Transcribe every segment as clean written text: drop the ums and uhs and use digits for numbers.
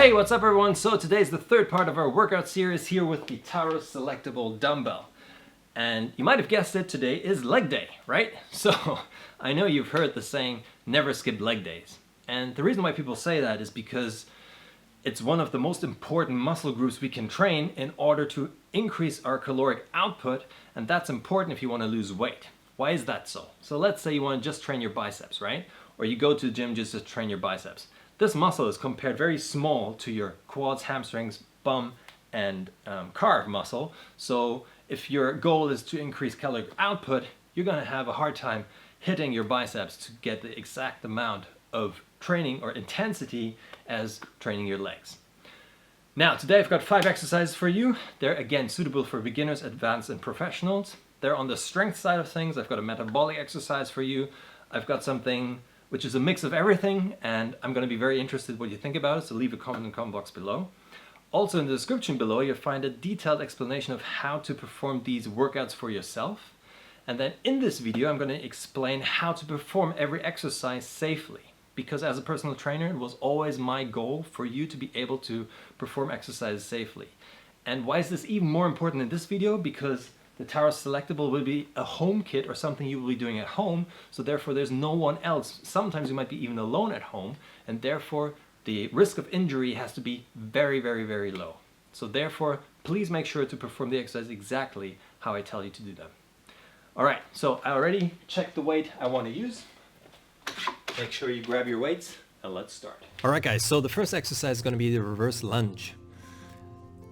Hey, what's up everyone? So today's the third part of our workout series here with the TAURUS SelectaBell dumbbell. And you might have guessed it, today is leg day, right? So I know you've heard the saying, never skip leg days. And the reason why people say that is because it's one of the most important muscle groups we can train in order to increase our caloric output, and that's important if you want to lose weight. Why is that so? So let's say you want to just train your biceps, right? Or you go to the gym just to train your biceps. This muscle is compared very small to your quads, hamstrings, bum, and calf muscle. So if your goal is to increase caloric output, you're going to have a hard time hitting your biceps to get the exact amount of training or intensity as training your legs. Now, today I've got 5 exercises for you. They're again suitable for beginners, advanced, and professionals. They're on the strength side of things. I've got a metabolic exercise for you. I've got something which is a mix of everything, and I'm going to be very interested what you think about it, so leave a comment in the comment box below. Also in the description below you'll find a detailed explanation of how to perform these workouts for yourself. And then in this video I'm going to explain how to perform every exercise safely. Because as a personal trainer, it was always my goal for you to be able to perform exercises safely. And why is this even more important in this video? Because the TAURUS SelectaBell will be a home kit or something you will be doing at home, so therefore there's no one else. Sometimes you might be even alone at home, and therefore the risk of injury has to be very, very, very low. So therefore, please make sure to perform the exercise exactly how I tell you to do them. Alright, so I already checked the weight I want to use. Make sure you grab your weights, and let's start. Alright guys, so the first exercise is going to be the reverse lunge.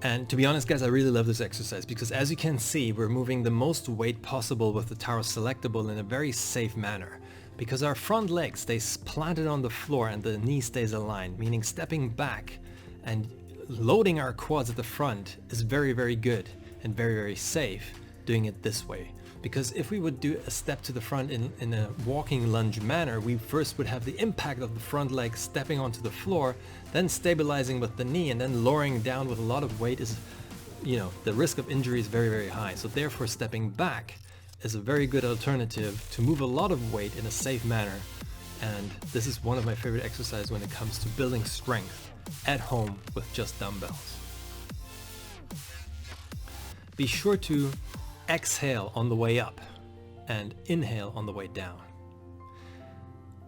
And to be honest guys, I really love this exercise because as you can see, we're moving the most weight possible with the TAURUS SelectaBell in a very safe manner. Because our front leg stays planted on the floor and the knee stays aligned, meaning stepping back and loading our quads at the front is very, very good and very, very safe doing it this way. Because if we would do a step to the front in a walking lunge manner, we first would have the impact of the front leg stepping onto the floor, then stabilizing with the knee, and then lowering down with a lot of weight is, the risk of injury is very, very high. So therefore stepping back is a very good alternative to move a lot of weight in a safe manner. And this is one of my favorite exercises when it comes to building strength at home with just dumbbells. Be sure to exhale on the way up and inhale on the way down.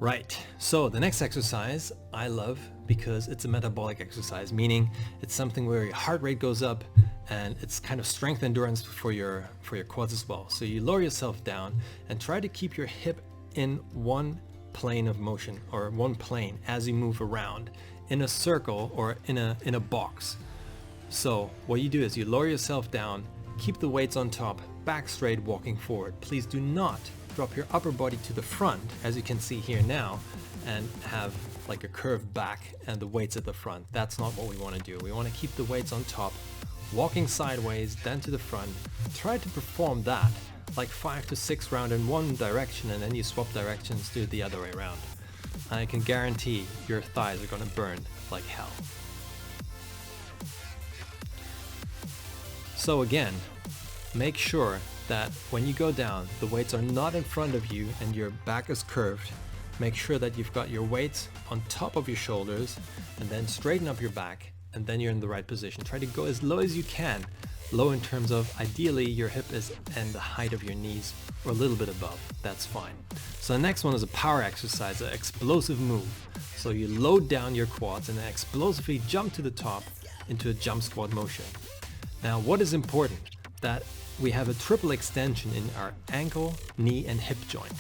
Right, so the next exercise I love because it's a metabolic exercise, meaning it's something where your heart rate goes up and it's kind of strength endurance for your quads as well. So you lower yourself down and try to keep your hip in one plane of motion, or one plane as you move around in a circle or in a box. So what you do is you lower yourself down, keep the weights on top, back straight, walking forward. Please do not drop your upper body to the front, as you can see here now, and have like a curved back and the weights at the front. That's not what we want to do. We want to keep the weights on top, walking sideways, then to the front. Try to perform that like 5 to 6 rounds in one direction, and then you swap directions, do it the other way around. And I can guarantee your thighs are going to burn like hell. So again, make sure that when you go down, the weights are not in front of you and your back is curved. Make sure that you've got your weights on top of your shoulders, and then straighten up your back, and then you're in the right position. Try to go as low as you can. Low in terms of ideally your hip is and the height of your knees, or a little bit above. That's fine. So the next one is a power exercise, an explosive move. So you load down your quads and then explosively jump to the top into a jump squat motion. Now what is important? That we have a triple extension in our ankle, knee, and hip joint.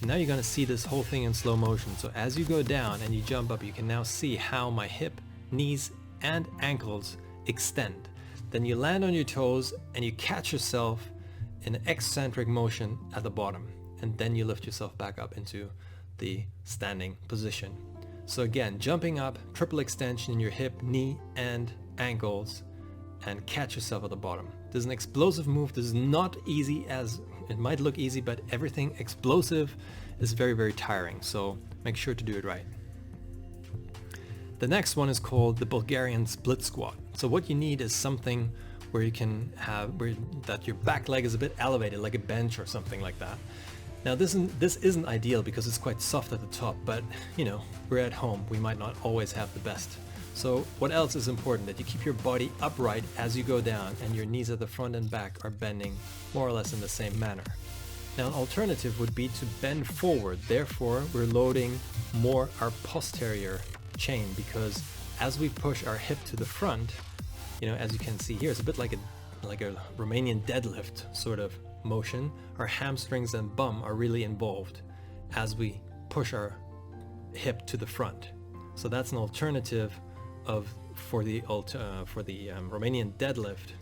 Now you're going to see this whole thing in slow motion. So as you go down and you jump up, you can now see how my hip, knees, and ankles extend. Then you land on your toes and you catch yourself in an eccentric motion at the bottom. And then you lift yourself back up into the standing position. So again, jumping up, triple extension in your hip, knee, and ankles, and catch yourself at the bottom. This is an explosive move. This is not easy as it might look easy, but everything explosive is very, very tiring. So make sure to do it right. The next one is called the Bulgarian split squat. So what you need is something where you can have that your back leg is a bit elevated, like a bench or something like that. Now this isn't ideal because it's quite soft at the top, but we're at home. We might not always have the best So what else is important? That you keep your body upright as you go down and your knees at the front and back are bending more or less in the same manner. Now an alternative would be to bend forward, therefore we're loading more our posterior chain, because as we push our hip to the front, you know, as you can see here, it's a bit like a Romanian deadlift sort of motion. Our hamstrings and bum are really involved as we push our hip to the front. So that's an alternative for the Romanian deadlift.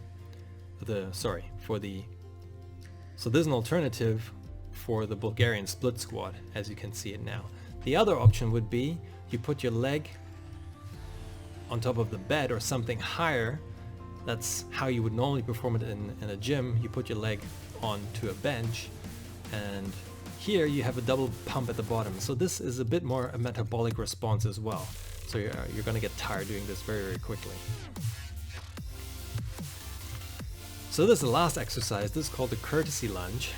So there's an alternative for the Bulgarian split squat, as you can see it now. The other option would be you put your leg on top of the bed or something higher. That's how you would normally perform it in a gym. You put your leg onto a bench, and here you have a double pump at the bottom. So this is a bit more a metabolic response as well. So you're going to get tired doing this very, very quickly. So this is the last exercise. This is called the Curtsy Lunge,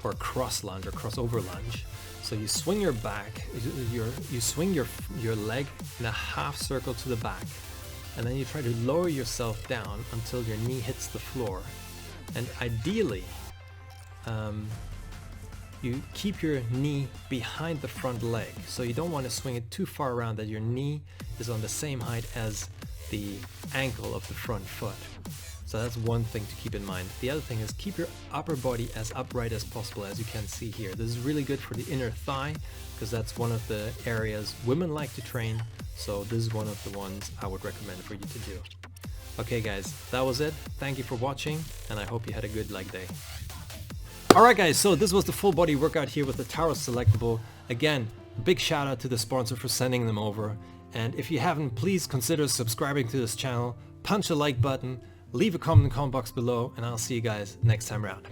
or cross lunge or crossover lunge. So you swing your back, you swing your leg in a half circle to the back, and then you try to lower yourself down until your knee hits the floor. And ideally, you keep your knee behind the front leg. So you don't want to swing it too far around that your knee is on the same height as the ankle of the front foot. So that's one thing to keep in mind. The other thing is keep your upper body as upright as possible, as you can see here. This is really good for the inner thigh, because that's one of the areas women like to train. So this is one of the ones I would recommend for you to do. Okay guys, that was it. Thank you for watching, and I hope you had a good leg day. Alright guys, so this was the full body workout here with the TAURUS Selectable. Again, big shout out to the sponsor for sending them over. And if you haven't, please consider subscribing to this channel, punch the like button, leave a comment in the comment box below, and I'll see you guys next time around.